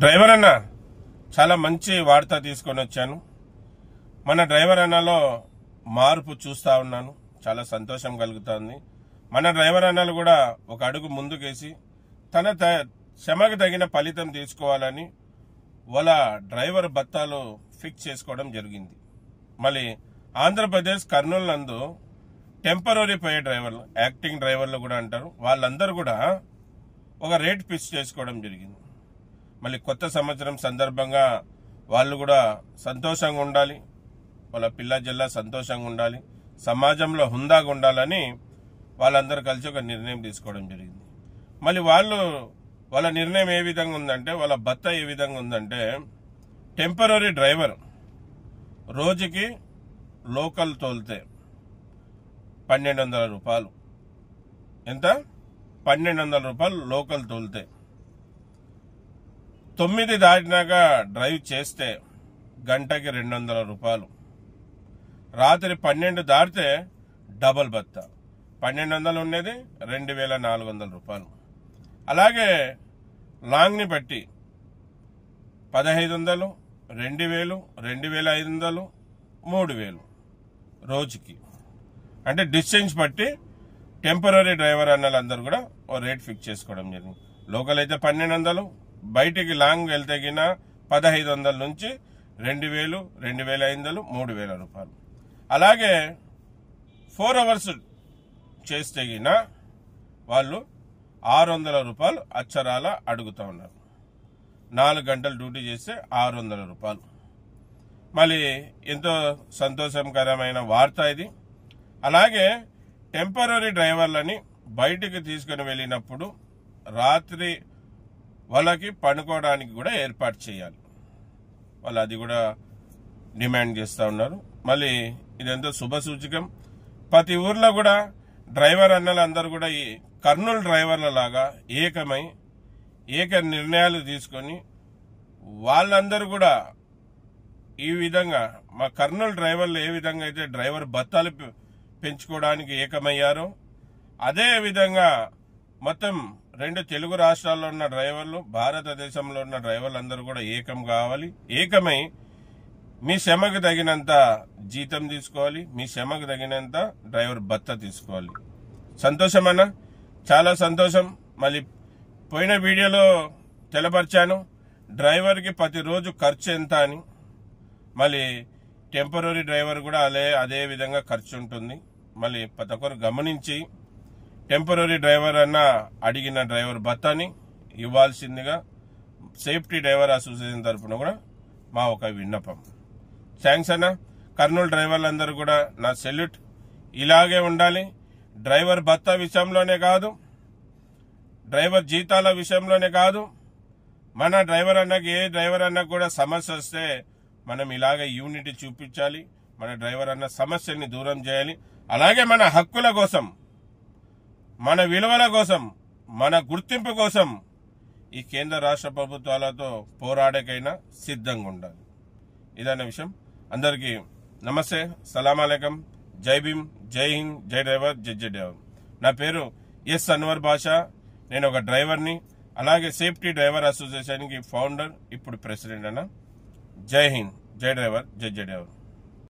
Driver అన్న చాలా మంచి వార్త తీసుకొని వచ్చాను. మన డ్రైవర్ అన్నలో మార్పు చూస్తా ఉన్నాను. చాలా సంతోషం కలుగుతుంది. మన డ్రైవర్ అన్నలు కూడా ఒక అడుగు ముందుకేసి తన శ్రమకు తగిన ఫలితం తీసుకోవాలని వాళ్ళ డ్రైవర్ బత్తాలు ఫిక్స్ చేసుకోవడం జరిగింది. మళ్ళీ ఆంధ్రప్రదేశ్ కర్నూలు నందు టెంపరరీ పే డ్రైవర్లు, యాక్టింగ్ డ్రైవర్లు కూడా అంటారు, వాళ్ళందరూ కూడా ఒక రేట్ ఫిక్స్ చేసుకోవడం జరిగింది. మళ్ళీ కొత్త సంవత్సరం సందర్భంగా వాళ్ళు కూడా సంతోషంగా ఉండాలి, వాళ్ళ పిల్ల జిల్లా సంతోషంగా ఉండాలి, సమాజంలో హుందాగా ఉండాలని వాళ్ళందరూ కలిసి ఒక నిర్ణయం తీసుకోవడం జరిగింది. మళ్ళీ వాళ్ళ నిర్ణయం ఏ విధంగా ఉందంటే, వాళ్ళ భత్తా ఏ విధంగా ఉందంటే, టెంపరరీ డ్రైవర్ రోజుకి లోకల్ తోలితే 1200 రూపాయలు. ఎంత? 1200 రూపాయలు లోకల్ తోలితే. 9 దాటినాక డ్రైవ్ చేస్తే గంటకి 200 రూపాయలు. రాత్రి 12 దాటితే డబల్ బత్తా 1200 ఉండేది 2400 రూపాయలు. అలాగే లాంగ్ని బట్టి 1500, 2000, 2500, 3000 రోజుకి. అంటే డిస్టెన్స్ బట్టి టెంపరరీ డ్రైవర్ అన్నలందరూ కూడా ఓ రేట్ ఫిక్స్ చేసుకోవడం జరిగింది. లోకల్ అయితే 1200, బయటికి లాంగ్ వెళ్తే గిన 1500 నుంచి 2000, 2500, 3000 రూపాయలు. అలాగే 4 అవర్స్ చేస్తే గిన వాళ్ళు 600 రూపాయలు అక్షరాల అడుగుతూ ఉన్నారు. 4 గంటలు డ్యూటీ చేస్తే 600 రూపాయలు. మళ్ళీ ఎంతో సంతోషకరమైన వార్త ఇది. అలాగే టెంపరరీ డ్రైవర్లని బయటికి తీసుకుని వెళ్ళినప్పుడు రాత్రి వాళ్ళకి పడుకోవడానికి కూడా ఏర్పాటు చేయాలి. వాళ్ళు అది కూడా డిమాండ్ చేస్తూ ఉన్నారు. మళ్ళీ ఇదెంతో శుభసూచకం. ప్రతి ఊర్లో కూడా డ్రైవర్ అన్నలందరూ కూడా ఈ కర్నూలు డ్రైవర్ల లాగా ఏకమై ఏక నిర్ణయాలు తీసుకొని వాళ్ళందరూ కూడా ఈ విధంగా మా కర్నూలు డ్రైవర్లు ఏ విధంగా అయితే డ్రైవర్ భత్తాలు పెంచుకోవడానికి ఏకమయ్యారో అదే విధంగా మొత్తం 2 తెలుగు రాష్ట్రాల్లో ఉన్న డ్రైవర్లు, భారతదేశంలో ఉన్న డ్రైవర్లు అందరూ కూడా ఏకం కావాలి. ఏకమై మీ శ్రమకు తగినంత జీతం తీసుకోవాలి, మీ శ్రమకు తగినంత డ్రైవర్ భత్తా తీసుకోవాలి. సంతోషం అన్న, చాలా సంతోషం. మళ్ళీ పోయిన వీడియోలో తెలపరిచాను డ్రైవర్కి ప్రతిరోజు ఖర్చు ఎంత అని. మళ్ళీ టెంపరరీ డ్రైవర్ కూడా అదే విధంగా ఖర్చు ఉంటుంది. మళ్ళీ ప్రతి ఒక్కరు గమనించి టెంపరరీ డ్రైవర్ అన్న అడిగిన డ్రైవర్ భత్తాని ఇవ్వాల్సిందిగా సేఫ్టీ డ్రైవర్ అసోసియేషన్ తరఫున కూడా మా ఒక విన్నపం. థ్యాంక్స్ అన్న. కర్నూలు డ్రైవర్లందరూ కూడా నా సెల్యూట్. ఇలాగే ఉండాలి. డ్రైవర్ భత్తా విషయంలోనే కాదు, డ్రైవర్ జీతాల విషయంలోనే కాదు, మన డ్రైవర్ అన్నకి ఏ డ్రైవర్ అన్నకు కూడా సమస్య వస్తే మనం ఇలాగే యూనిటీ చూపించాలి. మన డ్రైవర్ అన్న సమస్యని దూరం చేయాలి. అలాగే మన హక్కుల కోసం, మన విలువల కోసం, మన గుర్తింపు కోసం ఈ కేంద్ర రాష్ట్ర ప్రభుత్వాలతో పోరాడకైనా సిద్ధంగా ఉండాలి. ఇదన్న విషయం. అందరికీ నమస్తే, సలాం అలైకం, జై భీమ్, జై హింద్, జై డ్రైవర్, జై జై డ్రైవర్. నా పేరు ఎస్ అన్వర్ బాషా. నేను ఒక డ్రైవర్ని. అలాగే సేఫ్టీ డ్రైవర్ అసోసియేషన్కి ఫౌండర్, ఇప్పుడు ప్రెసిడెంట్ అన్న. జై హింద్, జై డ్రైవర్, జై జై డ్రైవర్.